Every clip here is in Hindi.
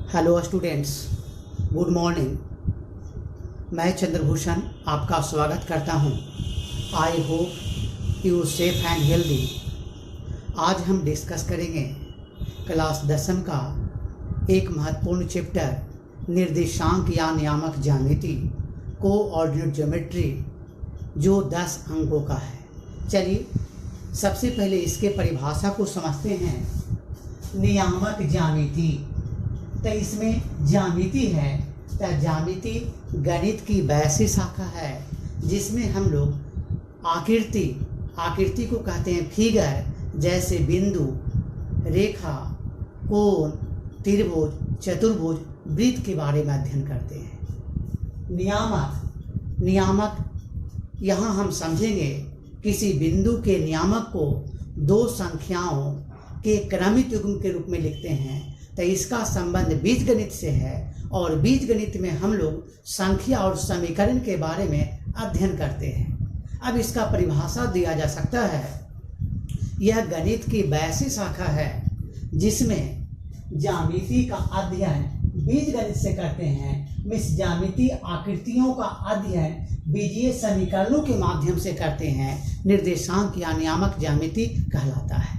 Hello students, good morning. मैं चंद्रभूषण आपका स्वागत करता हूं। I hope you safe and healthy. आज हम डिस्कस करेंगे क्लास 10वीं का एक महत्वपूर्ण चैप्टर निर्देशांक या नियामक ज्यामिति कोऑर्डिनेट ज्योमेट्री, जो 10 अंकों का है। चलिए सबसे पहले इसके परिभाषा को समझते हैं। नियामक ज्यामिति, तो इसमें ज्यामिति है, तो ज्यामिति गणित की वैसी शाखा है जिसमें हम लोग आकृति को कहते हैं फिगर, जैसे बिंदु, रेखा, कोण, त्रिभुज, चतुर्भुज, वृत्त के बारे में अध्ययन करते हैं। नियामक यहाँ हम समझेंगे किसी बिंदु के नियामक को दो संख्याओं के क्रमिक युग्म के रूप में लिखते हैं, तो इसका संबंध बीजगणित से है और बीजगणित में हम लोग संख्या और समीकरण के बारे में अध्ययन करते हैं। अब इसका परिभाषा दिया जा सकता है। यह गणित की वैसी शाखा है जिसमें ज्यामिति का अध्ययन बीजगणित से करते हैं। इस ज्यामिति आकृतियों का अध्ययन बीजीय समीकरणों के माध्यम से करते हैं। निर्देशांक या नियामक ज्यामिति कहलाता है।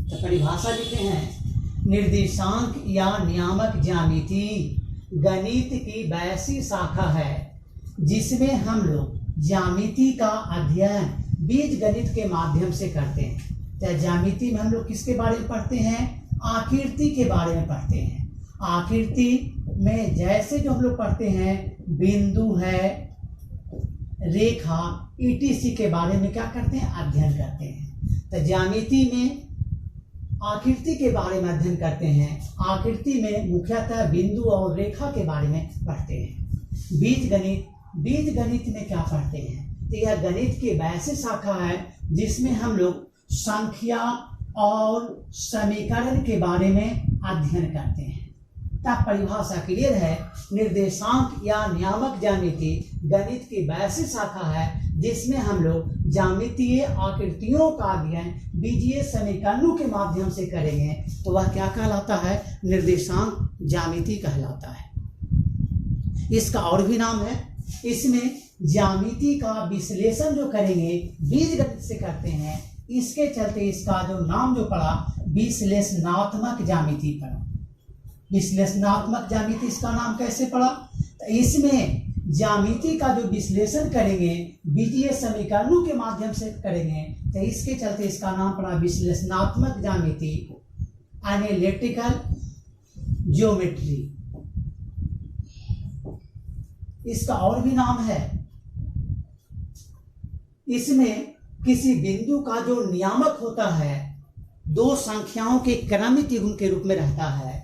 तो परिभाषा लिखते हैं, निर्देशांक या नियामक ज्यामिति गणित की वैसी शाखा है जिसमें हम लोग ज्यामिति का अध्ययन बीजगणित के माध्यम से करते हैं। तो ज्यामिति में हम लोग किसके बारे में पढ़ते हैं? आकृति के बारे में पढ़ते हैं। आकृति में जैसे जो हम लोग पढ़ते हैं बिंदु है, रेखा, ईटीसी के बारे में क्या करते हैं? अध्ययन करते हैं। तो ज्यामिति में आकृति के बारे में अध्ययन करते हैं। आकृति में मुख्यतः बिंदु और रेखा के बारे में पढ़ते हैं। बीजगणित में क्या पढ़ते हैं? तो यह गणित की वैसी शाखा है जिसमें हम लोग संख्या और समीकरण के बारे में अध्ययन करते हैं। तब परिभाषा क्लियर है। निर्देशांक या नियामक ज्यामिति गणित की वैसी शाखा है जिसमें हम लोग ज्यामितीय आकृतियों का अध्ययन बीजीय समीकरणों के माध्यम से करेंगे, तो वह क्या कहलाता है? निर्देशांक ज्यामिति कहलाता है। इसका और भी नाम है। इसमें ज्यामिति का विश्लेषण जो करेंगे बीजगणित से करते हैं, इसके चलते इसका जो नाम जो पड़ा विश्लेषणात्मक ज्यामिति पड़ा। विश्लेषणात्मक ज्यामिति इसका नाम कैसे पड़ा? तो इसमें ज्यामिति का जो विश्लेषण करेंगे बीजीय समीकरणों के माध्यम से करेंगे, तो इसके चलते इसका नाम पड़ा विश्लेषणात्मक ज्यामिति, एनालिटिकल ज्योमेट्री। इसका और भी नाम है। इसमें किसी बिंदु का जो नियामक होता है दो संख्याओं के क्रमिक युग्म के रूप में रहता है।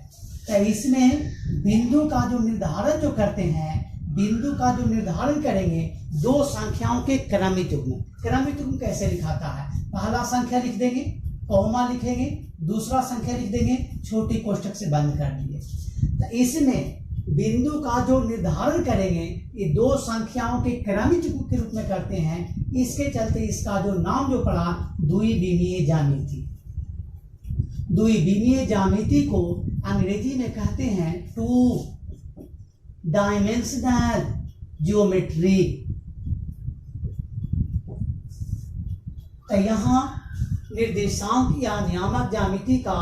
तो इसमें बिंदु का जो निर्धारण जो करते हैं, बिंदु का जो निर्धारण करेंगे दो संख्याओं के क्रमिक युग्म। क्रमिक युग्म कैसे लिखाता है? पहला संख्या लिख देंगे, कॉमा लिखेंगे, दूसरा संख्या लिख देंगे, छोटी कोष्ठक से बंद कर दिए। तो इसमें बिंदु का जो निर्धारण करेंगे ये दो संख्याओं के क्रमिक युग्म के रूप में करते हैं। इसके चलते इसका जो नाम जो पड़ा द्विविमीय ज्यामिति। द्विविमीय ज्यामिति को अंग्रेजी में कहते हैं टू डायमेंशनल ज्योमेट्री। तो यहाँ निर्देशांक या नियामक ज्यामिति का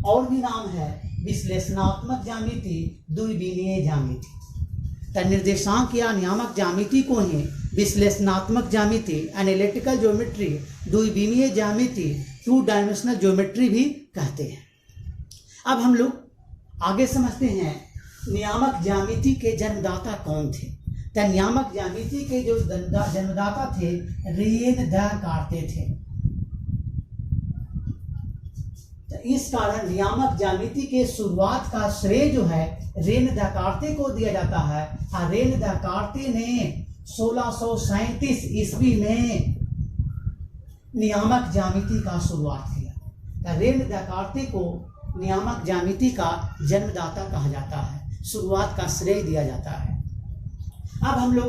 और भी नाम है विश्लेषणात्मक ज्यामिति, द्विविमीय ज्यामिति। तो निर्देशांक या नियामक ज्यामिति को ही विश्लेषणात्मक ज्यामिति, एनालिटिकल ज्योमेट्री, द्विविमीय ज्यामिति, टू डायमेंशनल ज्योमेट्री भी कहते हैं। अब हम लोग आगे समझते हैं नियामक ज्यामिति के जन्मदाता कौन थे। तो नियामक ज्यामिति के जो जन्मदाता थे रेन कार्टे थे। तो इस कारण नियामक ज्यामिति के शुरुआत का श्रेय जो है रेन कार्टे को दिया जाता है। रेन कार्टे ने 1637 ईस्वी में नियामक ज्यामिति का शुरुआत किया। तो रेन कार्टे को नियामक ज्यामिति का जन्मदाता कहा जाता है, शुरुआत का श्रेय दिया जाता है। अब हम लोग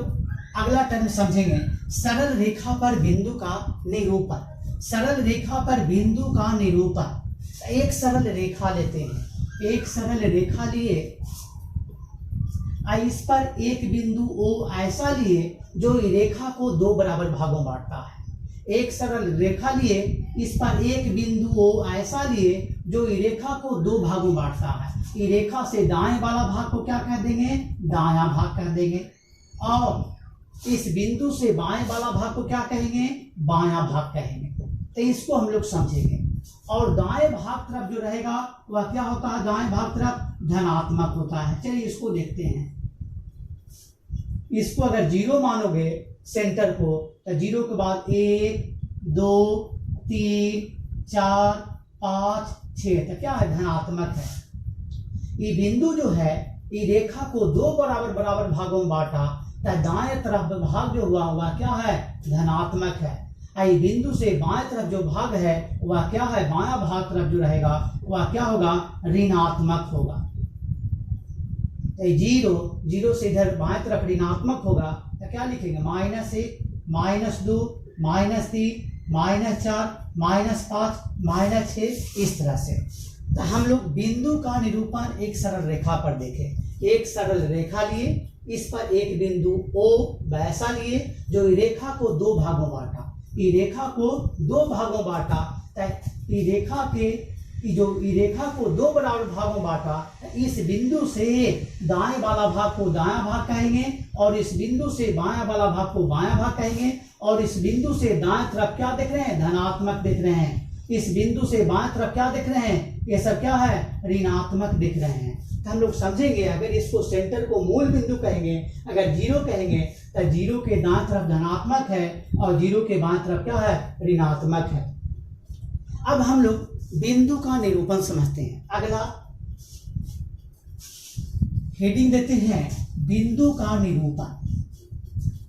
अगला टर्म समझेंगे, सरल रेखा पर बिंदु का निरूपण। सरल रेखा पर बिंदु का निरूपण। एक सरल रेखा लेते हैं, एक सरल रेखा लिए, इस पर एक बिंदु O ऐसा लिए जो रेखा को दो बराबर भागों बांटता है। एक सरल रेखा लिए, इस पर एक बिंदु O ऐसा लिए जो रेखा को दो भागों बांटता है। ये रेखा से दाएं वाला भाग को क्या कह देंगे, दायां भाग कह देंगे, और इस बिंदु से बाएं वाला भाग को क्या कहेंगे, बायां भाग कहेंगे। तो इसको हम लोग समझेंगे। और दाएं भाग तरफ जो रहेगा वह क्या होता है, दाएं भाग तरफ धनात्मक होता है। चलिए इसको देखते हैं। इसको अगर 0 मानोगे सेंटर को, तो 0 के बाद 1 2 3 4 5 6, तो क्या है, धनात्मक है। ये बिंदु जो है ये रेखा को दो बराबर बराबर भागों में बांटा, तो दाएं तरफ भाग जो हुआ वह क्या है, धनात्मक है। ये बिंदु से बाएं तरफ जो भाग है वह क्या है, बायां भाग तरफ जो रहेगा वह क्या होगा, ऋणात्मक होगा। तो 0 से इधर बाएं तरफ ऋणात्मक होगा, तो क्या लिखेंगे, -1 -2 -3 -4 -5 -6, इस तरह से। तो हम लोग बिंदु का निरूपण एक सरल रेखा पर देखें। एक सरल रेखा लिए, इस पर एक बिंदु O वैसा लिए जो रेखा को दो भागों बांटा। ये रेखा को दो भागों बांटा, ये रेखा के जो रेखा को दो बराबर भागों बांटा, इस बिंदु से दाएं वाला भाग को दायां भाग कहेंगे, और इस बिंदु से बायां वाला भाग को बायां भाग कहेंगे, और इस बिंदु से दाएं तरफ क्या देख रहे हैं, धनात्मक दिख रहे हैं। इस बिंदु से बाएं तरफ क्या दिख रहे हैं, ये सब क्या है, ऋणात्मक दिख रहे हैं। तो हम लोग समझेंगे, अगर इसको सेंटर को मूल बिंदु कहेंगे, अगर 0 कहेंगे, तो 0 के दाएं तरफ धनात्मक है और 0 के बाएं तरफ क्या है, ऋणात्मक है। अब हम लोग बिंदु का निरूपण समझते हैं। अगला हेडिंग देते हैं, बिंदु का निरूपण।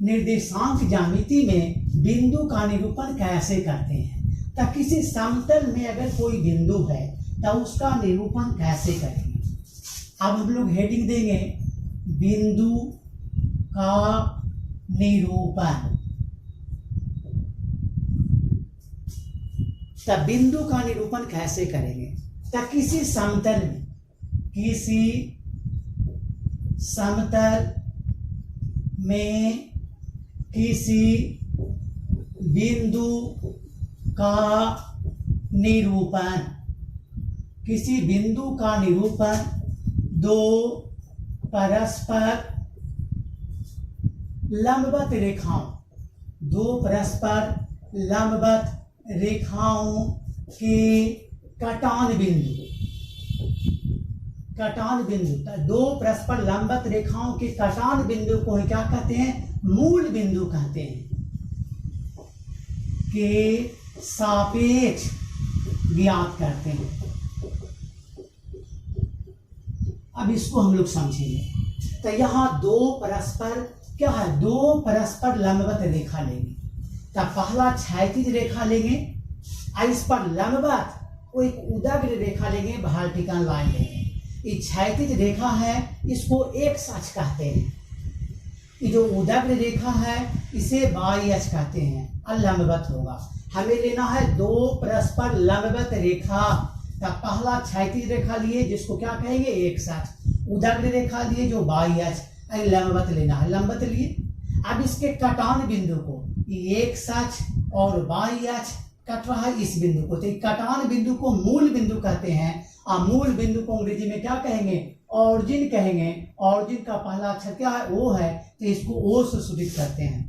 निर्देशांक ज्यामिति में बिंदु का निरूपण कैसे करते हैं। तो किसी समतल में अगर कोई बिंदु है तो उसका निरूपण कैसे करेंगे। अब हम लोग हेडिंग देंगे, बिंदु का निरूपण। तब बिंदु का निरूपण कैसे करेंगे। तब किसी समतल में किसी बिंदु का निरूपण, किसी बिंदु का निरूपण दो परस्पर लंबवत रेखाओं के कटान बिंदु, दो परस्पर लंबवत रेखाओं के कटान बिंदु को क्या कहते हैं, मूल बिंदु कहते हैं, के सापेक्ष ज्ञात करते हैं। अब इसको हम लोग समझेंगे। तो यहाँ दो परस्पर लंबवत रेखा लेंगे। तो पहला क्षैतिज रेखा लेंगे, और इस पर लंबवत वो एक उदग्र रेखा लेंगे, वर्टिकल लाइन लेंगे। ये क्षैतिज रेखा है, इसको एक्स अक्ष कहते हैं। ये जो उदग्र रेखा है इसे वाई अक्ष कहते हैं, और लंबवत होगा। हमें लेना है दो परस्पर लंबवत रेखा। तब पहला क्षैतिज रेखा लिए जिसको क्या कहेंगे, एक्स अक्ष। उदग्र रेखा लिए जो वाई अक्ष, लंबवत लेना है, लंबवत लिए। अब इसके कटान बिंदु को, एक्स अक्ष और वाई अक्ष कट रहा है इस बिंदु को, तो कटान बिंदु को मूल बिंदु कहते हैं। और मूल बिंदु को अंग्रेजी में क्या कहेंगे, ऑरिजिन कहेंगे। ऑरिजिन का पहला अक्षर क्या है, ओ है, तो इसको ओ से सूचित करते हैं।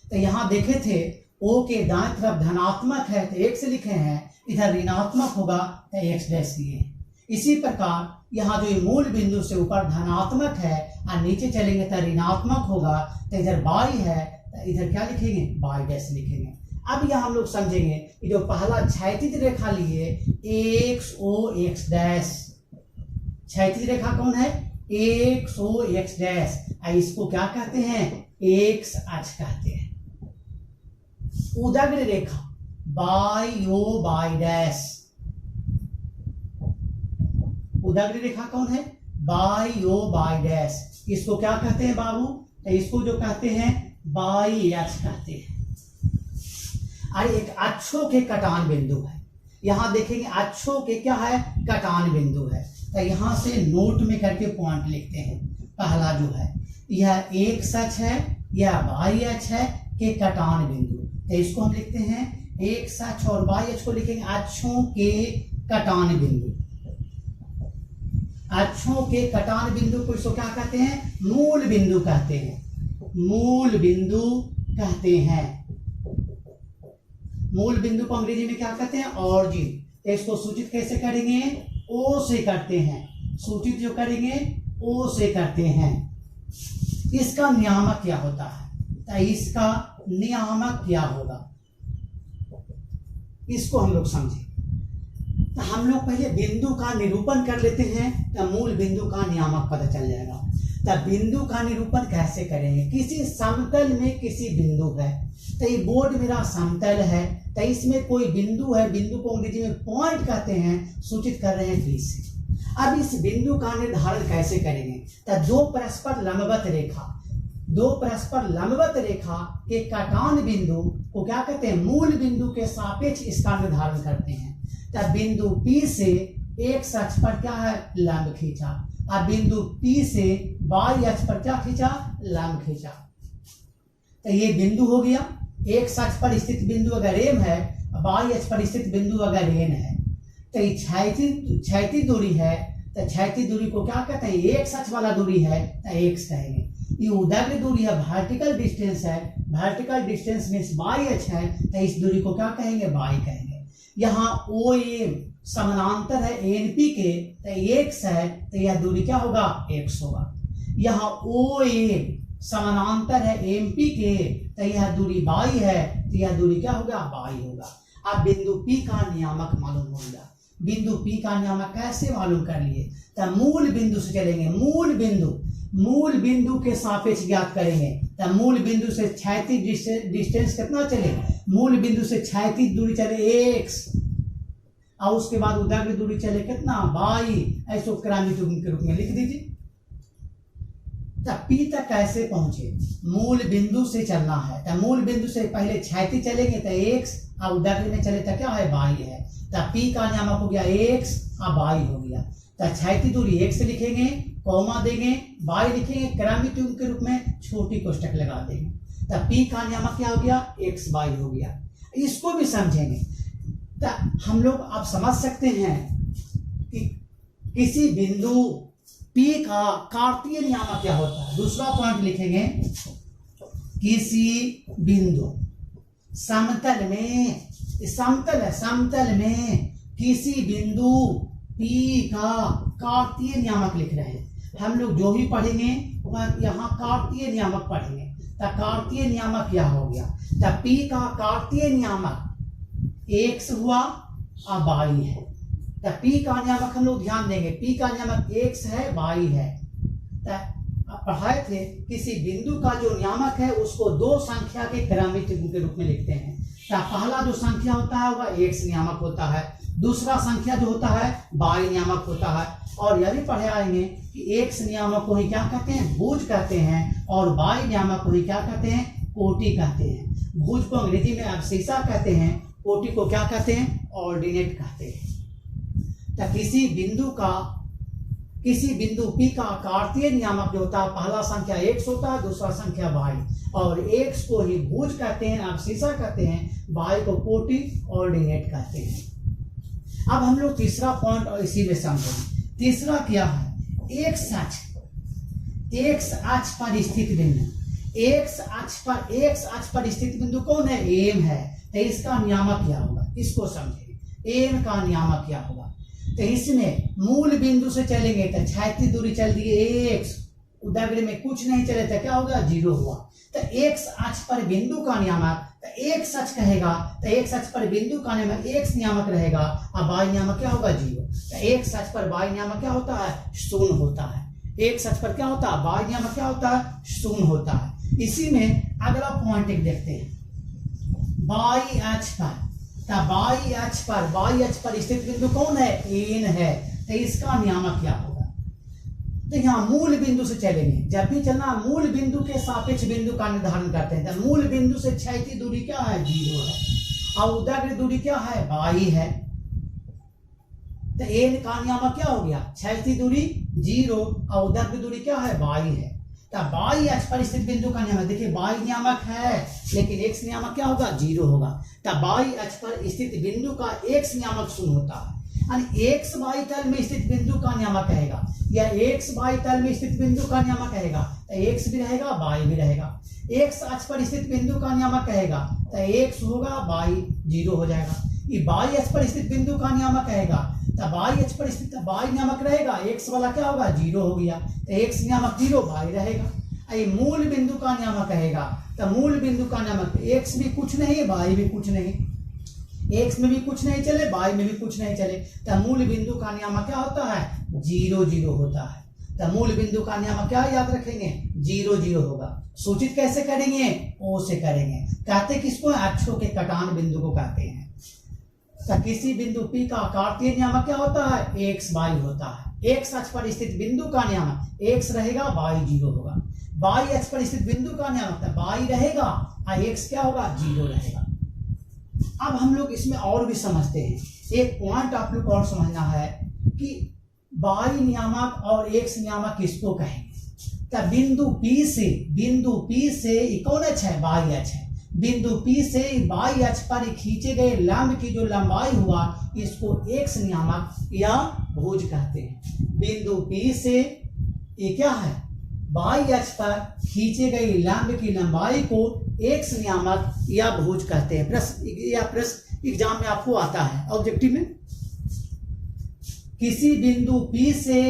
तो यहाँ देखे थे ओ के दाएं तरफ धनात्मक है तो एक्स लिखे हैं, इधर ऋणात्मक होगा तो एक्स डैश लिए। इसी प्रकार यहाँ जो ये मूल बिंदु से ऊपर धनात्मक है और नीचे चलेंगे तो ऋणात्मक होगा, तो इधर वाई है तो इधर क्या लिखेंगे, वाई डैश लिखेंगे। अब यहाँ हम लोग समझेंगे कि जो पहला क्षैतिज रेखा लिए एक्स ओ एक्स डैश, क्षैतिज रेखा कौन है, एक्स ओ एक्स डैश, इसको क्या कहते हैं, एक्स अक्ष कहते हैं। उदग्र रेखा वाई ओ वाई डैश, उदग्र रेखा कौन है, वाई ओ वाई डैश, इसको क्या कहते हैं बाबू, तो इसको जो कहते हैं वाई अक्ष कहते हैं। और एक अक्षों के कटान बिंदु है, यहां देखेंगे अक्षों के क्या है, कटान बिंदु है। तो यहाँ से नोट में करके पॉइंट लिखते हैं। पहला जो है यह एक्स अक्ष है, यह वाई अक्ष है के कटान बिंदु। तो इसको हम लिखते हैं एक्स अक्ष और वाई अक्ष को लिखेंगे अक्षों के कटान बिंदु। अक्षों के कटान बिंदु को इसको क्या कहते हैं? मूल बिंदु कहते हैं। मूल बिंदु कहते हैं। मूल बिंदु को अंग्रेजी में क्या कहते हैं? ऑरिजिन। इसको सूचित कैसे करेंगे? ओ से करते हैं। सूचित जो करेंगे ओ से करते हैं। इसका नियामक क्या होता है? तो इसका नियामक क्या होगा इसको हम लोग समझें। तो हम लोग पहले बिंदु का निरूपण कर लेते हैं, तो मूल बिंदु का नियामक पता चल जाएगा। तो बिंदु का निरूपण कैसे करेंगे? किसी समतल में किसी बिंदु है, तो ये बोर्ड मेरा समतल है, तो इसमें कोई बिंदु है, बिंदु को अंग्रेजी में पॉइंट कहते हैं, सूचित कर रहे हैं बी से। अब इस बिंदु का निर्धारण कैसे करेंगे? तो दो परस्पर लंबवत रेखा के कटान बिंदु को क्या कहते हैं? मूल बिंदु के सापेक्ष इसका निर्धारण करते हैं। तब बिंदु P से एक्स अक्ष पर क्या है? लंब खींचा। अब बिंदु P से वाई अक्ष पर क्या खींचा? लंब खींचा। तो ये बिंदु हो गया। एक्स अक्ष पर स्थित बिंदु अगर एम है, वाई अक्ष पर स्थित बिंदु अगर एन है, तो ये क्षैतिज दूरी है। तो क्षैतिज दूरी को क्या कहते हैं? एक्स अक्ष वाला दूरी है तो एक्स कहेंगे। ये उदैर्घ्य दूरी है, वर्टिकल डिस्टेंस है। वर्टिकल डिस्टेंस मींस वाई अक्ष है, तो इस दूरी को क्या कहेंगे? वाई कहेंगे। यहाँ ओ एम समानांतर है एन पी के, तो एक्स है, तो यह दूरी क्या होगा? एक्स होगा। यहाँ ओ एम समानांतर है एम पी के, तो यह दूरी वाई है, तो यह दूरी क्या होगा? वाई होगा। अब बिंदु P का नियामक मालूम हो गया। बिंदु P का नियामक कैसे मालूम कर लिए? तो मूल बिंदु से चलेंगे। मूल बिंदु के सापेक्ष ज्ञात करेंगे। तो मूल बिंदु से क्षैतिज डिस्टेंस कितना चले? मूल बिंदु से क्षैतिज दूरी चले x, और उसके बाद उदैर्घ्य दूरी चले कितना? y। ऐसो क्रमिक के रूप में लिख दीजिए। तो P तक कैसे पहुंचे? मूल बिंदु से चलना है। तो मूल बिंदु से पहले क्षैतिज चलेंगे तो x, और उदैर्घ्य में चले तो क्या है? y है। तो P का नियामक हो गया x और y हो गया। तो क्षैतिज दूरी x लिखेंगे, कॉमा देंगे, y लिखेंगे, क्रमिक के रूप में छोटी कोष्टक लगा देंगे। तो P का नियामक क्या हो गया? x y हो गया। इसको भी समझेंगे। तो हम लोग आप समझ सकते हैं कि किसी बिंदु P का कार्तीय नियामक क्या होता है। दूसरा पॉइंट लिखेंगे, किसी बिंदु समतल में किसी बिंदु P का कार्तीय नियामक लिख रहे हैं। हम लोग जो भी पढ़ेंगे वह यहाँ कार्तीय नियामक पढ़ेंगे। तो कार्तीय नियामक क्या हो गया? तो P का कार्तीय नियामक x हुआ और y है। तो P का नियामक हम लोग ध्यान देंगे, P का नियामक x है, y है। तो पढ़ाए थे किसी बिंदु का जो नियामक है उसको दो संख्या के क्रमिक के रूप में लिखते हैं। तो पहला जो संख्या होता है वह x नियामक होता है, दूसरा संख्या जो होता है y नियामक होता है। और यह भी पढ़े आएंगे कि x नियामक को ही क्या कहते हैं? भुज कहते हैं, और y नियामक को ही क्या कहते हैं? कोटि कहते हैं। भुज को अंग्रेजी में अब्सिसा कहते हैं, कोटि को क्या कहते हैं? ऑर्डिनेट कहते हैं। तो किसी बिंदु P का कार्तीय नियामक जो होता है, पहला संख्या x होता है, दूसरा संख्या y, और x को ही भुज कहते हैं, अब्सिसा कहते हैं, y को कोटि ऑर्डिनेट कहते हैं। अब हम लोग तीसरा पॉइंट और इसी में समझेंगे। तीसरा क्या है? x अक्ष पर स्थित बिंदु। x अक्ष पर स्थित बिंदु कौन है? एम है। तो इसका नियामक क्या होगा इसको समझेंगे। एम का नियामक क्या होगा? तो इसमें मूल बिंदु से चलेंगे तो क्षैतिज दूरी चल दी x, उदैर्घ्य में कुछ नहीं चले तो क्या होगा? 0 हुआ। तो x अक्ष पर बिंदु का नियामक, तो x अक्ष कहेगा तो x अक्ष पर बिंदु का नियामक x नियामक रहेगा, और y नियामक क्या होगा? 0। तो x अक्ष पर y नियामक क्या होता है? 0 होता है। x अक्ष पर क्या होता है? y नियामक क्या होता है? 0 होता है। इसी में अगला पॉइंट एक देखते हैं, y अक्ष पर। तो y अक्ष पर स्थित बिंदु कौन है? n है। तो इसका नियामक क्या होगा? तो यहाँ मूल बिंदु से चलेंगे। जब भी चलना मूल बिंदु के सापेक्ष बिंदु का निर्धारण करते हैं। तो मूल बिंदु से क्षैतिज दूरी क्या है? 0 है, और उदैर्घ्य दूरी क्या है? y है। तो एन का नियामक क्या हो गया, क्षैतिज दूरी 0 और ऊर्ध्वाधर दूरी क्या है, y है। तो y अक्ष पर स्थित बिंदु का नियामक, देखिए y नियामक है लेकिन x नियामक क्या होगा, 0 होगा। तो y अक्ष पर स्थित बिंदु का x नियामक 0 होता है, यानी x y तल में स्थित बिंदु का नियामक रहेगा, या x y तल में स्थित बिंदु का नियामक रहेगा, तो x भी रहेगा y भी रहेगा। x अक्ष पर स्थित बिंदु का नियामक रहेगा, तो x होगा y 0 हो जाएगा। ये y अक्ष पर स्थित बिंदु का नियामक रहेगा, तो y अक्ष पर स्थित y नियामक रहेगा, x वाला क्या होगा, 0 हो गया, तो x नियामक 0 y रहेगा। ये मूल बिंदु का नियामक रहेगा, तो मूल बिंदु का नियामक x भी कुछ नहीं y भी कुछ नहीं, x में भी कुछ नहीं चले y में भी कुछ नहीं चले, तो मूल बिंदु का नियामक क्या होता है, 0 0 होता है। तो मूल बिंदु का नियामक क्या याद रखेंगे, 0 0 होगा। सूचित कैसे करेंगे, ओ से करेंगे। कहते किसको, अक्षों के कटान बिंदु को कहते हैं। तो किसी बिंदु P का कार्तीय नियामक क्या होता है, x y होता है। x अक्ष पर स्थित बिंदु का नियामक x रहेगा, y 0 होगा। y अक्ष पर स्थित बिंदु का नियामक y रहेगा और x क्या होगा, 0 रहेगा। अब हम लोग इसमें और भी समझते हैं, एक पॉइंट आप लोग और समझना है कि y नियामक और x नियामक किसको कहेंगे। तो बिंदु P से कौन अक्ष है, y अक्ष है। बिंदु P से y अक्ष पर खींचे गए लंब की जो लंबाई हुआ, इसको x नियामक या भुज कहते हैं। बिंदु P से ये क्या है, y अक्ष पर खींचे गए लंब की लंबाई को x नियामक या भुज कहते हैं। प्रश्न एग्जाम में आपको आता है ऑब्जेक्टिव में, किसी बिंदु P से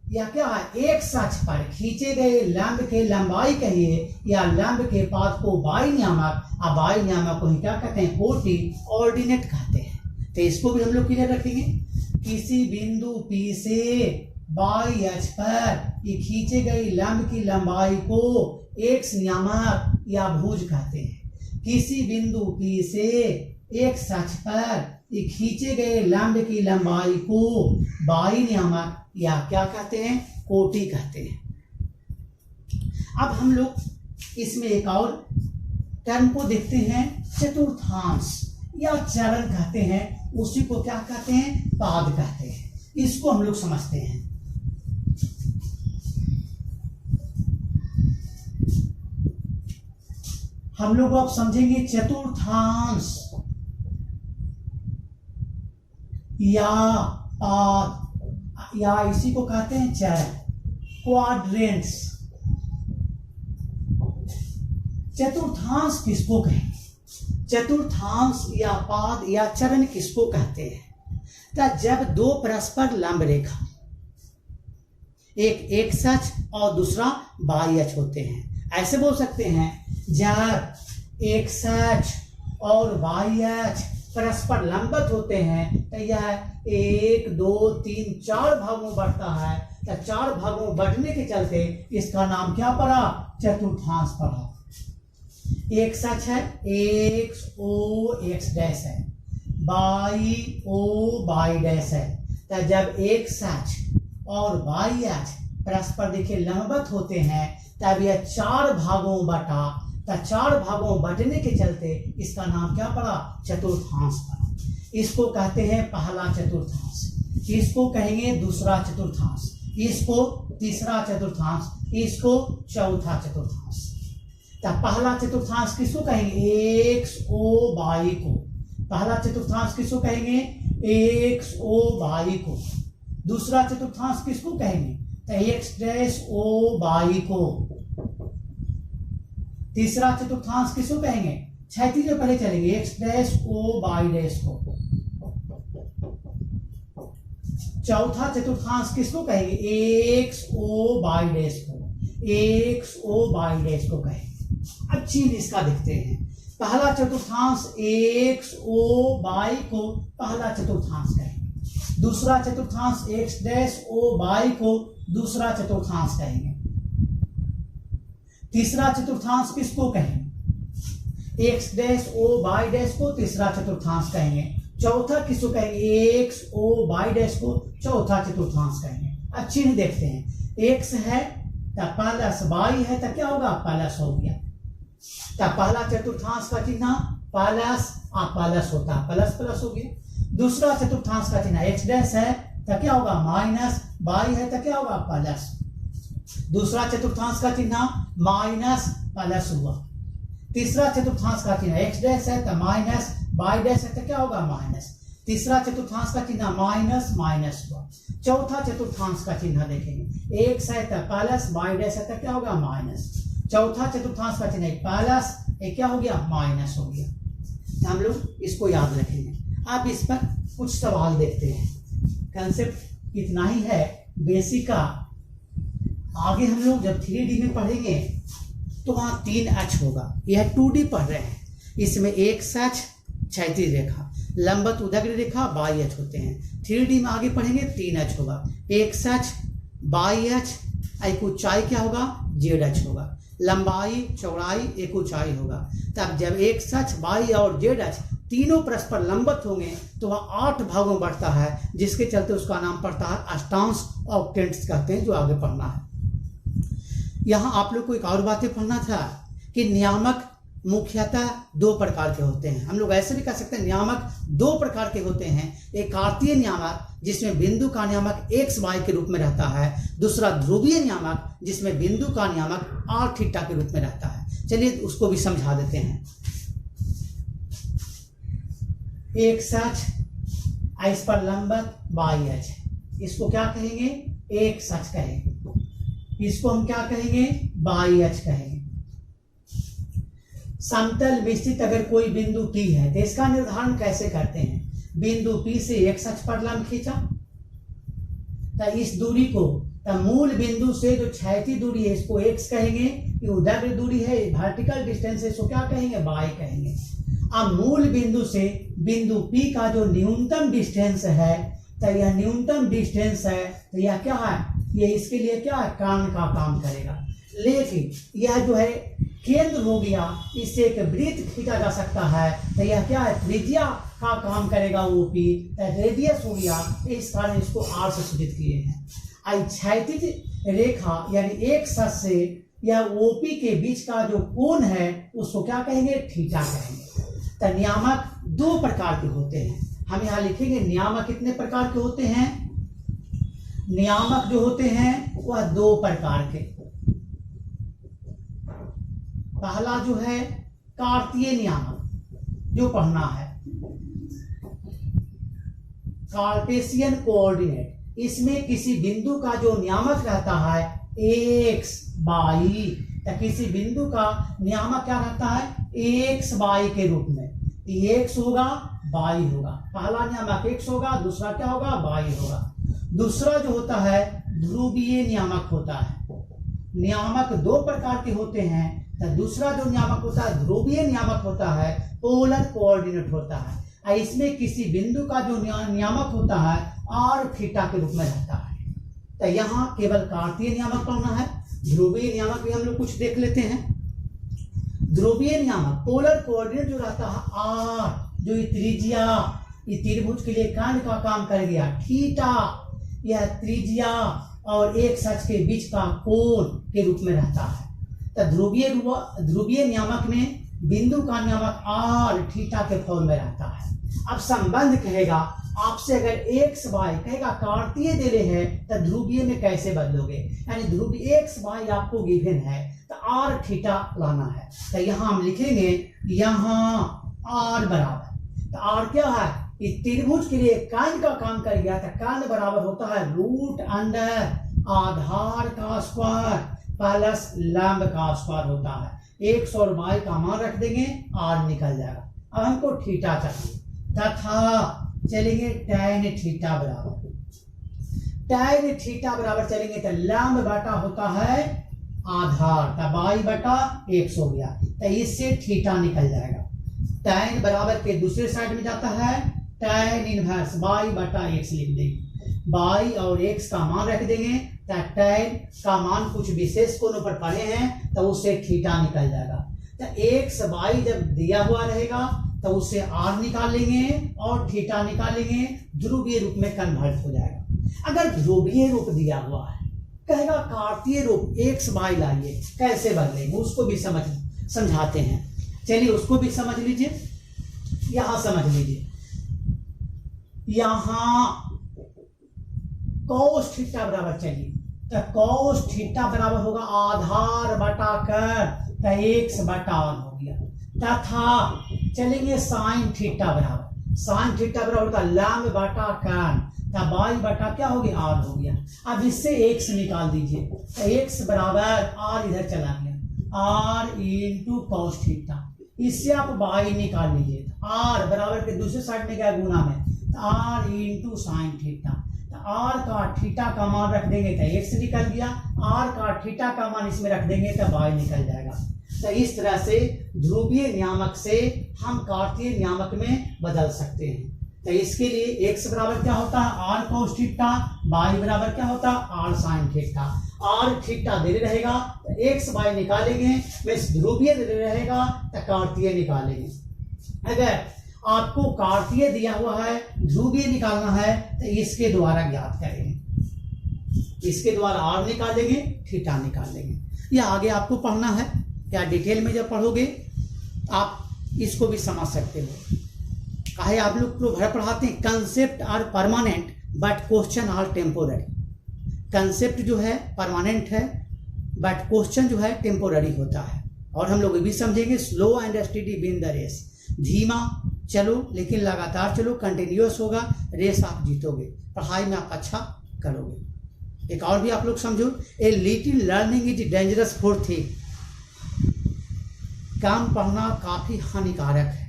या क्या है, x अक्ष पर खींचे गए लंब के लंबाई कहिए या लंब के पाद को y नियामक, अब y नियामक को ही क्या कहते हैं, कोटि ऑर्डिनेट कहते हैं। तो इसको भी हम लोग क्लियर रखेंगे। किसी बिंदु P से y अक्ष पर खींचे गए लंब की लंबाई को x नियामक या भुज कहते हैं। किसी बिंदु P से x अक्ष पर खींचे गए लंब की लंबाई को y नियामक या क्या कहते हैं, कोटि कहते हैं। अब हम लोग इसमें एक और टर्म को देखते हैं, चतुर्थांश या चरण कहते हैं, उसी को क्या कहते हैं, पाद कहते हैं। इसको हम लोग समझते हैं। हम लोग अब समझेंगे चतुर्थांश या पाद, या इसी को कहते हैं चरण, क्वाड्रेंट्स। चतुर्थांश किसको कहेंगे, चतुर्थांश या पाद या चरण किसको कहते हैं। तो जब दो परस्पर लंब रेखा, एक x अक्ष और दूसरा y अक्ष होते हैं, ऐसे बोल सकते हैं, जब x अक्ष और y अक्ष परस्पर लंबवत होते हैं तो यह 1 2 3 4 भागों में बढ़ता है। तो 4 भागों में बढ़ने के चलते इसका नाम क्या पड़ा, चतुर्थांश पड़ा। x अक्ष है, x o x डैश है, y o y डैश है। तो जब x अक्ष और y अक्ष परस्पर देखिए लंबवत होते हैं तब यह 4 भागों में बटा, तो 4 भागों में बटने के चलते इसका नाम क्या पड़ा, चतुर्थांश पड़ा। इसको कहते हैं पहला चतुर्थांश, इसको कहेंगे दूसरा चतुर्थांश, इसको तीसरा चतुर्थांश, इसको चौथा चतुर्थांश। तो पहला चतुर्थांश किसको कहेंगे, x o y को। पहला चतुर्थांश किसको कहेंगे, x o y को। दूसरा चतुर्थांश किसको कहेंगे, तो x डैश o y को। तीसरा चतुर्थांश किसको कहेंगे, क्षैतिज में पहले चलेंगे, x dash o y dash को। चौथा चतुर्थांश किसको कहेंगे, x o y डैश को, x o y डैश को कहेंगे। अब चीन इसका देखते हैं। पहला चतुर्थांश x o y को पहला चतुर्थांश कहेंगे, दूसरा चतुर्थांश x डैश o y को दूसरा चतुर्थांश कहेंगे। तीसरा चतुर्थांश किसको कहेंगे, x dash o y dash को तीसरा चतुर्थांश कहेंगे। चौथा किसको कहेंगे, x o y डैश को चौथा चतुर्थांश कहेंगे। अब चिन्ह देखते हैं, x है तो प्लस y है तो क्या होगा, प्लस हो गया। तो पहला चतुर्थांश का चिन्ह प्लस प्लस होता है, प्लस प्लस हो गया। दूसरा चतुर्थांश का चिन्ह x डैश है तो क्या होगा माइनस, y है तो क्या होगा प्लस। दूसरा चतुर्थांश का चिन्ह माइनस प्लस हुआ। तीसरा चतुर्थांश का चिन्ह x डैश है तो माइनस, y डैश है तो क्या होगा माइनस। तीसरा चतुर्थांश का चिन्ह माइनस माइनस हुआ। चौथा चतुर्थांश का चिन्ह देखेंगे x है तो प्लस, y डैश है तो क्या होगा माइनस। चौथा चतुर्थांश का चिन्ह प्लस, एक क्या हो गया माइनस हो गया। हम लोग इसको याद रखेंगे। अब इस पर कुछ सवाल देखते हैं। कंसेप्ट इतना ही है बेसिक का। आगे हम लोग जब 3D में पढ़ेंगे तो वहाँ 3H होगा। यह 2D पढ़ रहे हैं, इसमें एक सच क्षैतिज रेखा, लंबवत उदग्र रेखा बाई एच होते हैं। 3D में आगे पढ़ेंगे 3H होगा, एक सच बाई एच, एक ऊंचाई क्या होगा जेड एच होगा, लंबाई चौड़ाई एक ऊंचाई होगा। तब जब एक सच बाई और जेड एच तीनों परस्पर लंबवत होंगे तो वह 8 भागों में बढ़ता है, जिसके चलते उसका नाम पड़ता है अष्टांश ऑक्टेंट्स कहते हैं, जो आगे पढ़ना है। यहाँ आप लोग को एक और बातें पढ़ना था कि नियामक मुख्यतः 2 प्रकार के होते हैं। हम लोग ऐसे भी कह सकते हैं नियामक 2 प्रकार के होते हैं। एक कार्तीय नियामक जिसमें बिंदु का नियामक x y के रूप में रहता है, दूसरा ध्रुवीय नियामक जिसमें बिंदु का नियामक r थीटा के रूप में रहता है। चलिए उसको भी समझा देते हैं। एक सच इस पर लंबवत बाई एच, इसको क्या कहेंगे एक सच कहेंगे, इसको हम क्या कहेंगे बाई एच कहेंगे। समतल विस्तृत अगर कोई बिंदु P है तो इसका निर्धारण कैसे करते हैं। बिंदु P से एक सच पर लंब खींचा तो इस दूरी को, तो मूल बिंदु से जो क्षैतिज दूरी है इसको x कहेंगे, ये उदग्र दूरी है वर्टिकल डिस्टेंस है, इसको क्या कहेंगे y कहेंगे। अब मूल बिंदु से बिंदु P का जो न्यूनतम डिस्टेंस है तो यह न्यूनतम डिस्टेंस है, तो यह क्या है, ये इसके लिए क्या है कर्ण का काम करेगा। लेकिन यह जो है केंद्र हो गया, इससे एक वृत्त खींचा जा सकता है तो यह क्या है त्रिज्या का काम करेगा OP, तो रेडियस हो गया, इस कारण इसको R से सूचित किए हैं। क्षैतिज रेखा यानी एक सच से यह OP के बीच का जो कोण है उसको क्या कहेंगे थीटा कहेंगे। तो नियामक 2 प्रकार के होते हैं। हम यहाँ लिखेंगे नियामक कितने प्रकार के होते हैं। नियामक जो होते हैं वह 2 प्रकार के। पहला जो है कार्तीय नियामक जो पढ़ना है, कार्टेशियन कोऑर्डिनेट। इसमें किसी बिंदु का जो नियामक रहता है x y, तो किसी बिंदु का नियामक क्या रहता है x y के रूप में, x होगा y होगा। पहला नियामक x होगा, दूसरा क्या होगा y होगा। दूसरा जो होता है ध्रुवीय नियामक होता है। नियामक 2 प्रकार के होते हैं, तो दूसरा जो नियामक होता है ध्रुवीय नियामक होता है, पोलर कोऑर्डिनेट होता है। इसमें किसी बिंदु का जो नियामक होता है r थीटा के रूप में रहता है। तो यहाँ केवल कार्तीय नियामक पढ़ना है, ध्रुवीय नियामक भी हम लोग कुछ देख लेते हैं। ध्रुवीय नियामक पोलर कोऑर्डिनेट जो रहता है r, जो त्रिज्या, ये त्रिभुज के लिए कर्ण का काम कर गया थीटा, यह त्रिज्या और एक सच के बीच का कोण के रूप में रहता है। तो ध्रुवीय नियामक में बिंदु का नियामक r थीटा के फॉर्म में रहता है। अब संबंध कहेगा आपसे, अगर x y कहेगा कार्तीय देले है तो ध्रुवीय में कैसे बदलोगे, यानी ध्रुवीय x y आपको गिवन है तो r थीटा लाना है। तो यहाँ हम लिखेंगे यहाँ r बराबर, तो r क्या है इस त्रिभुज के लिए कर्ण का काम कर गया था। कर्ण बराबर होता है रूट अंडर आधार का स्क्वायर प्लस लंब का स्क्वायर होता है। x और y का मान रख देंगे, r निकल जाएगा। अब हमको थीटा चाहिए तथा चलेंगे tan थीटा बराबर, tan थीटा बराबर चलेंगे तो लंब बटा होता है आधार, तब y बटा x हो गया, तो इससे थीटा निकल जाएगा। tan बराबर के दूसरे साइड में जाता है tan इनवर्स y बटा x लिख देंगे, y और x का मान रख देंगे, तो tan का मान कुछ विशेष कोणों पर पड़े हैं तो उससे थीटा निकल जाएगा। तो x y जब दिया हुआ रहेगा तो उससे r निकाल लेंगे और थीटा निकालेंगे, ध्रुवीय रूप में कन्वर्ट हो जाएगा। अगर ध्रुवीय रूप दिया हुआ है, कहेगा कार्तीय रूप x y लाइए, कैसे बदलेंगे उसको भी समझाते हैं। चलिए उसको भी समझ लीजिए, यहां समझ लीजिए। यहां cos थीटा बराबर, चलिए तो cos थीटा बराबर होगा आधार बटा कर तो x बटा r हो गया, तथा चलेंगे sin थीटा बराबर होगा लैम्ब बटा कर तब y बटा क्या हो गया r हो गया। अब इससे x निकाल दीजिए तो x बराबर r इधर चला गया r इंटू कॉस थीटा, इससे आप y निकाल लीजिए r बराबर के दूसरे साइड में क्या गुना में तो r into sine theta, r का थीटा का मान रख देंगे तो x निकल गया, r का थीटा का मान इसमें रख देंगे तो y निकल जाएगा। तो इस तरह से ध्रुवीय नियामक से हम कार्तीय नियामक में बदल सकते हैं। तो इसके लिए x बराबर क्या होता है r cos थीटा, y बराबर क्या होता है r sin theta. r theta दे रहेगा तो x y निकालेंगे, ध्रुवीय दे रहेगा तो कार्तीय निकालेंगे। अगर आपको कार्तीय दिया हुआ है ध्रुवीय निकालना है तो इसके द्वारा ज्ञात करेंगे, इसके द्वारा r निकालेंगे थीटा निकालेंगे। यह आगे आपको पढ़ना है, क्या डिटेल में जब पढ़ोगे आप इसको भी समझ सकते हो। काहे आप लोग को भर पढ़ाते हैं concept are permanent but question are temporary. Concept जो है परमानेंट है बट क्वेश्चन जो है टेम्पोररी होता है। और हम लोग भी समझेंगे slow and steady win the race, धीमा चलो लेकिन लगातार चलो, कंटिन्यूअस होगा, रेस आप जीतोगे, पढ़ाई में आप अच्छा करोगे। एक और भी आप लोग समझो, a little learning is dangerous for thing, कम पढ़ना काफी हानिकारक है।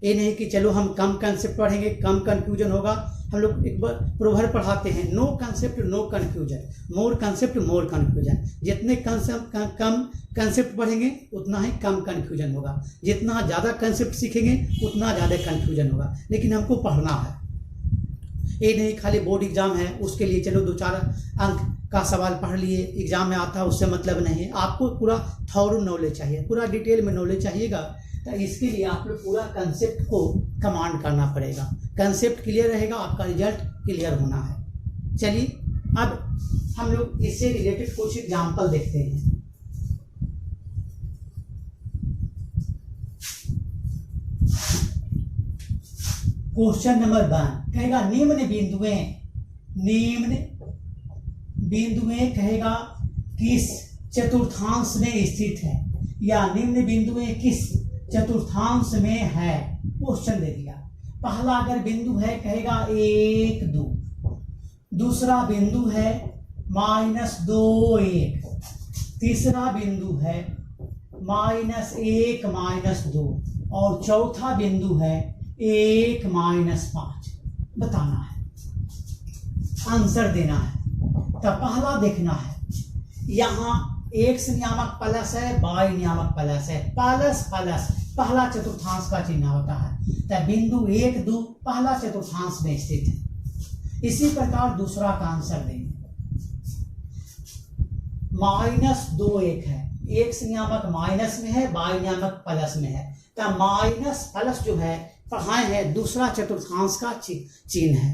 ये नहीं कि चलो हम कम कंसेप्ट पढ़ेंगे कम कंफ्यूजन होगा। हम लोग एक बार प्रोवर्ब पढ़ाते हैं no concept no confusion, more concept more confusion. जितने कम कंसेप्ट पढ़ेंगे उतना ही कम कंफ्यूजन होगा, जितना ज़्यादा कंसेप्ट सीखेंगे उतना ज़्यादा कंफ्यूजन होगा। लेकिन हमको पढ़ना है, ये नहीं खाली बोर्ड एग्जाम है उसके लिए चलो 2-4 अंक का सवाल पढ़ लिए एग्जाम में आता है उससे मतलब नहीं है। आपको पूरा थॉरो नॉलेज चाहिए, पूरा डिटेल में नॉलेज चाहिएगा। तो इसके लिए आप लोग पूरा कंसेप्ट को कमांड करना पड़ेगा। कंसेप्ट क्लियर रहेगा आपका रिजल्ट क्लियर होना है। चलिए अब हम लोग इससे रिलेटेड कुछ एग्जाम्पल देखते हैं। क्वेश्चन नंबर 1 कहेगा निम्न बिंदुएं कहेगा किस चतुर्थांश में स्थित है, या निम्न बिंदुएं किस चतुर्थांश में है। क्वेश्चन दे दिया, पहला अगर बिंदु है कहेगा 1 2, दूसरा बिंदु है -2 1, तीसरा बिंदु है -1 -2 और चौथा बिंदु है 1 -5। बताना है, आंसर देना है। तो पहला देखना है, यहाँ x नियामक प्लस है y नियामक प्लस है, प्लस प्लस पहला चतुर्थांश का चिन्ह होता है। तो बिंदु 1 2 पहला चतुर्थांश में स्थित है। इसी प्रकार दूसरा का आंसर देंगे, -2 1 है, x नियामक माइनस में है y नियामक प्लस में है। तो माइनस प्लस जो है पढ़ाए हैं दूसरा चतुर्थांश का चिन्ह है,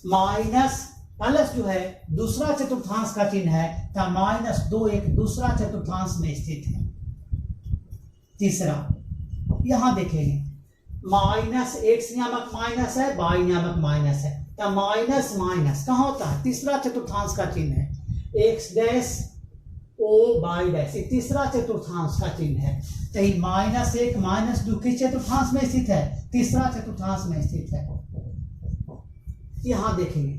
माइनस प्लस जो है दूसरा चतुर्थांश का चिन्ह है। तो -2 1 दूसरा चतुर्थांश में स्थित है। तीसरा यहां देखेंगे x नियामक माइनस है y नियामक माइनस है। तो माइनस माइनस कहाँ होता है, तीसरा चतुर्थांश का चिन्ह है, x dash o y dash तीसरा चतुर्थांश का चिन्ह है। तो -1 -2 किस चतुर्थांश में स्थित है, तीसरा चतुर्थांश में स्थित है। यहां देखेंगे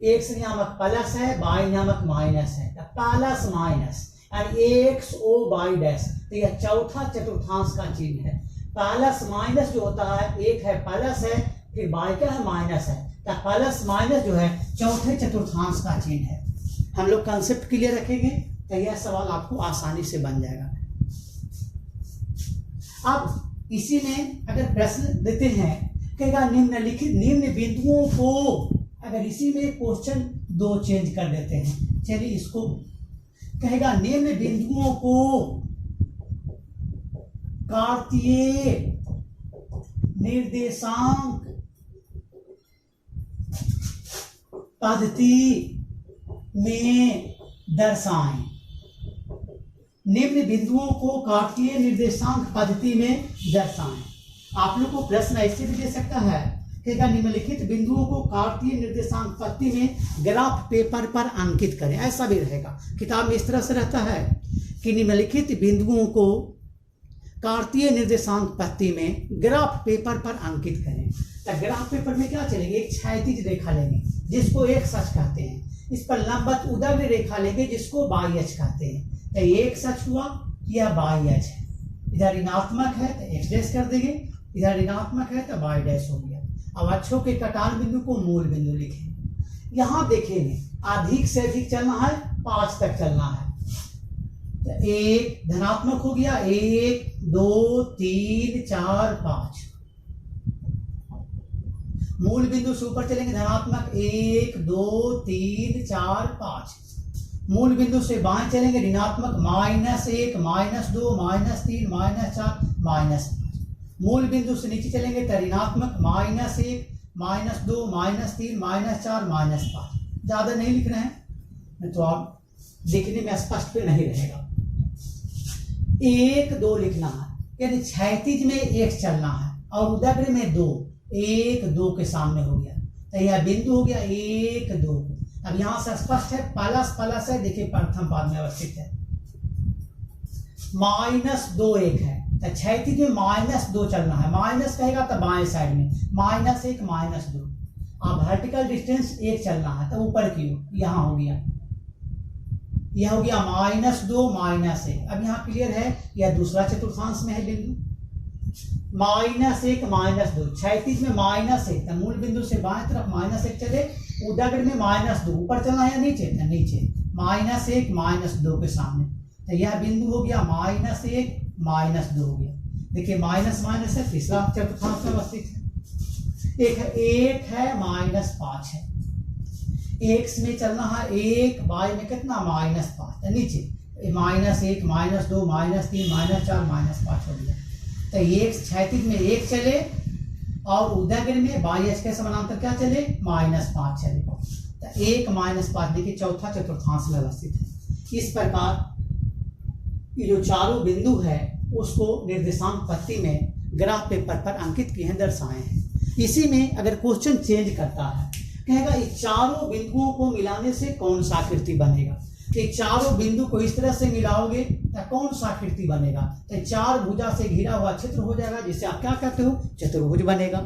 x नियामक प्लस है y नियामक माइनस है, प्लस माइनस और x o y डैश, तो यह चौथा चतुर्थांश का चिन्ह है। प्लस माइनस जो होता है, एक है प्लस है फिर y क्या है माइनस है, तो प्लस माइनस जो है चौथे चतुर्थांश का चिन्ह है। हम लोग कंसेप्ट क्लियर रखेंगे तो यह सवाल आपको आसानी से बन जाएगा। अब इसी में अगर प्रश्न देते हैं कहेगा निम्नलिखित निम्न बिंदुओं को, अगर इसी में क्वेश्चन 2 चेंज कर देते हैं। चलिए इसको कहेगा निम्न बिंदुओं को कार्तीय निर्देशांक पद्धति में दर्शाएं। निम्न बिंदुओं को कार्तीय निर्देशांक पद्धति में दर्शाएं। आप लोग को प्रश्न ऐसे भी दे सकता है कि निम्नलिखित बिंदुओं को कार्तीय निर्देशांक पट्टी में ग्राफ पेपर पर अंकित करें। ऐसा भी रहेगा, किताब में इस तरह से रहता है कि निम्नलिखित बिंदुओं को कार्तीय निर्देशांक पट्टी में ग्राफ पेपर पर अंकित करें। तो ग्राफ पेपर में क्या चलेंगे, एक क्षैतिज रेखा लेंगे जिसको एक्स अक्ष कहते हैं, इस पर लंबवत उदग्र रेखा लेंगे जिसको वाई अक्ष कहते हैं। तो एक्स अक्ष हुआ, यह वाई अक्ष है, इधर ऋणात्मक है तो एक्स डैश कर देंगे, इधर ऋणात्मक है तो वाई डैश हो गया। अब अक्षों के कटान बिंदु को मूल बिंदु लिखें। यहाँ देखेंगे अधिक से अधिक चलना है, 5 तक चलना है। तो 1 धनात्मक हो गया, 1 2 3 4 5। मूल बिंदु से ऊपर चलेंगे धनात्मक 1 2 3 4 5। मूल बिंदु से बाएं चलेंगे ऋणात्मक -1 -2 -3 -4 -5। मूल बिंदु से नीचे चलेंगे तो ऋणात्मक -1 -2 -3 -4 -5। ज्यादा नहीं लिख रहे हैं तो आप देखने में स्पष्ट पे नहीं रहेगा। 1 2 लिखना है, यानी क्षैतिज में 1 चलना है और उदग्र में 2, 1 2 के सामने हो गया। तो यह बिंदु हो गया 1 2। अब यहां से स्पष्ट है, प्लस है, देखिए प्रथम पाद में अवस्थित है। -2 1 है तो क्षैतिज में -2 चलना है, माइनस कहेगा तो बाएं साइड में -1 -2। अब वर्टिकल डिस्टेंस 1 चलना है तो ऊपर की ओर, यहाँ हो गया, यह हो गया -2 -1। अब यहाँ क्लियर है, यह दूसरा चतुर्थांश में है बिंदु। -1 -2 क्षैतिज में -1 तो मूल बिंदु से बाएं तरफ -1 चले, उदग्र में -2 ऊपर चलना है या नीचे, तो नीचे -1 -2 के सामने। तो यह बिंदु हो गया -1 -2 हो गया। देखिए माइनस माइनस है, तीसरा चतुर्थांश में अवस्थित है। एक है -5 है, एक्स में चलना है 1, वाई में कितना -5 नीचे, -1 -2 -3 -4 -5 हो गया। तो एक्स क्षैतिज में 1 चले और उदग्र में वाई अक्ष के समानांतर क्या चले, -5 चले। तो 1 -5 देखिए चौथा चतुर्थांश में अवस्थित है। इस प्रकार ये जो चारों बिंदु है उसको निर्देशांक पट्टी में ग्राफ पेपर पर अंकित किए हैं, दर्शाए हैं। इसी में अगर क्वेश्चन चेंज करता है, कहेगा इस चारों बिंदुओं को मिलाने से कौन सा आकृति बनेगा। तो चारों बिंदु को इस तरह से मिलाओगे तो कौन सा आकृति बनेगा, तो 4 भुजा से घिरा हुआ क्षेत्र हो जाएगा, जिसे आप क्या कहते हो, चतुर्भुज बनेगा।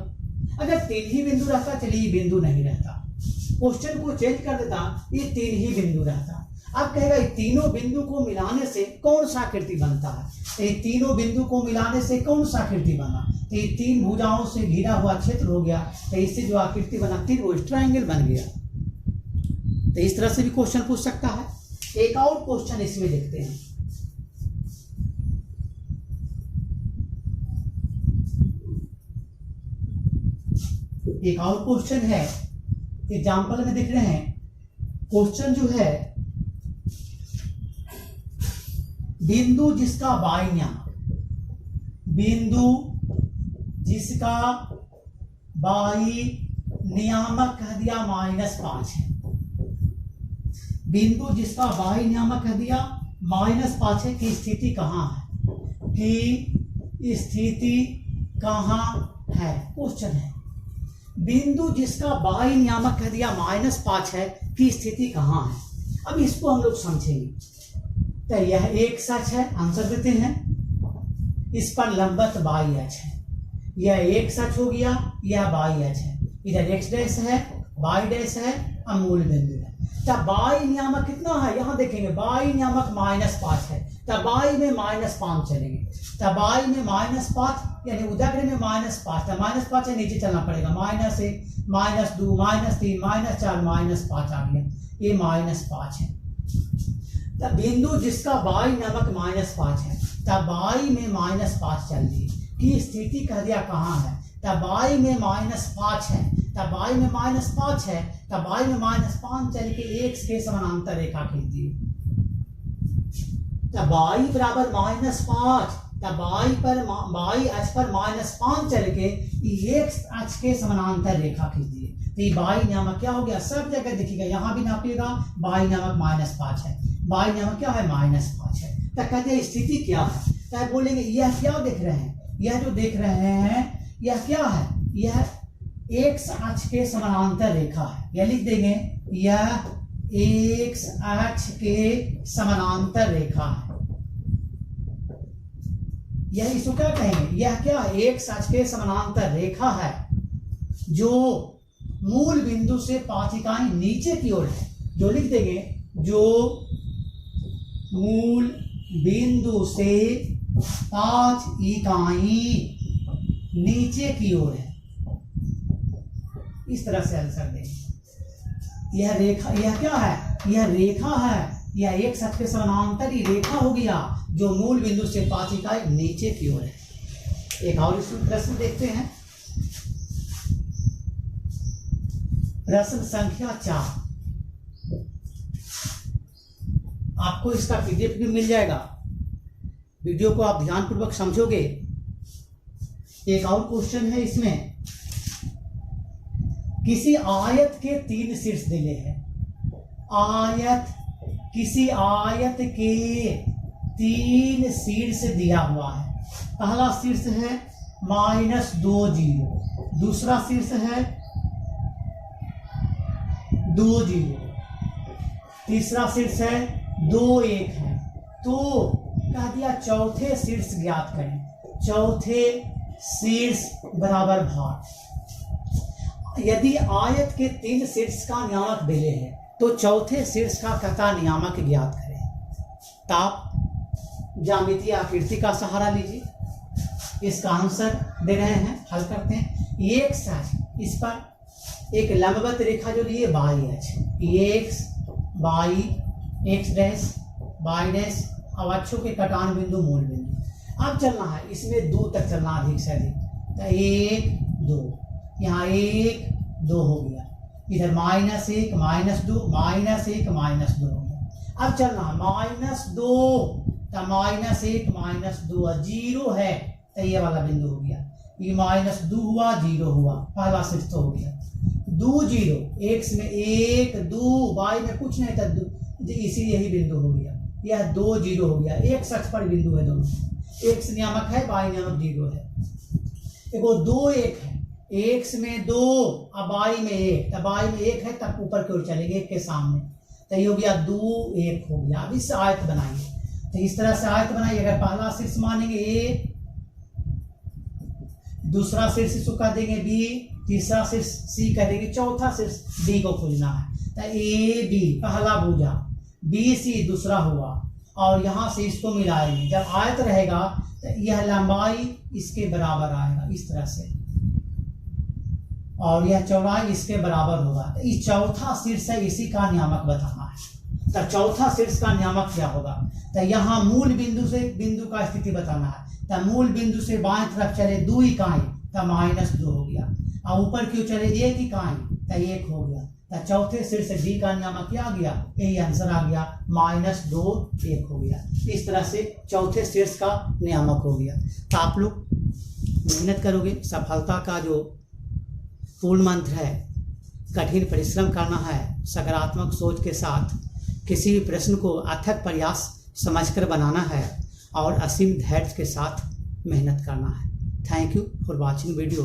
अगर 3 ही बिंदु रहता, चलिए बिंदु नहीं रहता, क्वेश्चन को चेंज कर देता, ये 3 ही बिंदु रहता। अब कहेगा ये तीनों बिंदु को मिलाने से कौन सा आकृति बनता है, तो ये तीनों बिंदु को मिलाने से कौन सा आकृति बना, तो ये 3 भुजाओं से घिरा हुआ क्षेत्र हो गया, तो इससे जो आकृति बना त्रिभुज, ट्रायंगल बन गया। तो इस तरह से भी क्वेश्चन पूछ सकता है। एक और क्वेश्चन इसमें देखते हैं। एक और क्वेश्चन है, एग्जाम्पल में देख रहे हैं। क्वेश्चन जो है, बिंदु जिसका वाई नियामक कह दिया -5 है। बिंदु जिसका वाई नियामक कह दिया -5 है, की स्थिति कहाँ है, की स्थिति कहाँ है, क्वेश्चन है। बिंदु जिसका वाई नियामक कह दिया -5 है, की स्थिति कहाँ है। अब इसको हम लोग समझेंगे। तो यह एक सच है, आंसर देते हैं। इस पर लंबवत वाई अक्ष है, यह एक सच हो गया, यह वाई अक्ष है, इधर एक्स डैश है, वाई डैश है, मूल बिंदु है। तब वाई नियामक कितना है, यहाँ देखेंगे वाई नियामक -5 है, तब वाई में -5 चलेंगे। तब वाई में -5 यानी उदग्र में -5, तब -5 है, नीचे चलना पड़ेगा, -1 -2 -3 -4 -5 आ गया, ये -5 है। तब बिंदु जिसका वाई नामक -5 है, तब वाई में -5 चल दी, की स्थिति कह दिया कहाँ है, तब वाई में -5 है, तब वाई में -5 है, तब वाई में -5 चल के एक्स के समानांतर रेखा खींच दी। तब वाई बराबर -5, तब वाई अक्ष पर -5 चल के एक्स अक्ष के समानांतर रेखा खींच दिए। तो वाई नामक क्या हो गया, सब जगह दिखेगा, यहाँ भी नापिएगा, वाई नामक -5 है, वाई नामक क्या है, -5 है। तो कहते हैं स्थिति क्या है, तो बोलेंगे यह क्या देख रहे हैं, यह जो देख रहे हैं यह क्या है, यह एक्स अक्ष के समानांतर रेखा है। यह लिख देंगे, यह एक्स अक्ष के समानांतर रेखा है। यह इसको क्या कहेंगे, यह क्या एक्स अक्ष के समानांतर रेखा है जो मूल बिंदु से 5 इकाई नीचे की ओर है। जो लिख देंगे, जो मूल बिंदु से 5 इकाई नीचे की ओर है। इस तरह से आंसर देंगे। यह रेखा, यह क्या है, यह रेखा है, यह एक अक्ष के समानांतर ही रेखा हो गया जो मूल बिंदु से 5 इकाई नीचे की ओर है। एक और प्रश्न देखते हैं, प्रश्न संख्या 4। आपको इसका पीडीएफ भी मिल जाएगा, वीडियो को आप ध्यानपूर्वक समझोगे। एक और क्वेश्चन है इसमें, किसी आयत के 3 शीर्ष दिए हैं। किसी आयत के 3 शीर्ष दिया हुआ है। पहला शीर्ष है -2 0, दूसरा शीर्ष है 2 0, तीसरा शीर्ष है 2 1 है। तो कह दिया चौथे शीर्ष ज्ञात करें। चौथे शीर्ष बराबर भार। यदि आयत के 3 शीर्ष का नियामक दिए हैं तो चौथे शीर्ष का कथा नियामक ज्ञात करें। तो आप ज्यामितीय आकृति का सहारा लीजिए। इसका आंसर दे रहे हैं, हल करते हैं। एक साथ इस पर एक लंबवत रेखा जो लिए बाई अक्ष, x by x dash by dash, अब अक्षों के कटान बिंदु मूल बिंदु। अब चलना है इसमें 2 तक चलना अधिक से अधिक। तो 1 2, यहाँ 1 2 हो गया, इधर -1 -2 -1 -2 हो गया। अब चलना है -2, तो -1 -2 0 है, तो ये वाला बिंदु हो गया। ये -2 हुआ 0 हुआ, पहला शीर्ष तो हो गया। 2 0, एक्स में 1 2, वाई में कुछ नहीं था, इसी यही बिंदु हो गया। यह 2 0 हो गया। एक अक्ष पर बिंदु है दोनों, एक्स नियामक है, वाई नियामक 0 है। देखो 2 1 है, एक्स में 2 अब वाई में 1, तब वाई में 1 है तब ऊपर की ओर चलेंगे 1 के सामने, तो ये हो गया 2 1 हो गया। अब इससे आयत बनाइए, तो इस तरह से आयत बनाइए। अगर पहला शीर्ष मानेंगे ए, दूसरा शीर्ष इसको कह देंगे बी, तीसरा शीर्ष सी कह देंगे, चौथा शीर्ष डी को खोजना है। तो ए बी पहला भुजा, बी सी दूसरा हुआ, और यहाँ से इसको मिलाएंगे। जब आयत रहेगा तो यह लंबाई इसके बराबर आएगा इस तरह से, और यह चौड़ाई इसके बराबर होगा। तो इस चौथा शीर्ष है, इसी का नियामक बताना है। तो चौथा शीर्ष का नियामक क्या होगा, तो यहाँ मूल बिंदु से बिंदु का स्थिति बताना है। तो मूल बिंदु से बाएं तरफ चले 2 इकाई, तो -2 हो गया, और ऊपर क्यों चले 1 इकाई, तो 1 हो गया। तो चौथे शीर्ष डी का नियामक क्या आ गया, यही आंसर आ गया, -2 1 हो गया। इस तरह से चौथे शीर्ष का नियामक हो गया। तो आप लोग मेहनत करोगे, सफलता का जो पूर्ण मंत्र है, कठिन परिश्रम करना है, सकारात्मक सोच के साथ किसी भी प्रश्न को अथक प्रयास समझकर बनाना है, और असीम धैर्य के साथ मेहनत करना है। Thank you for watching video.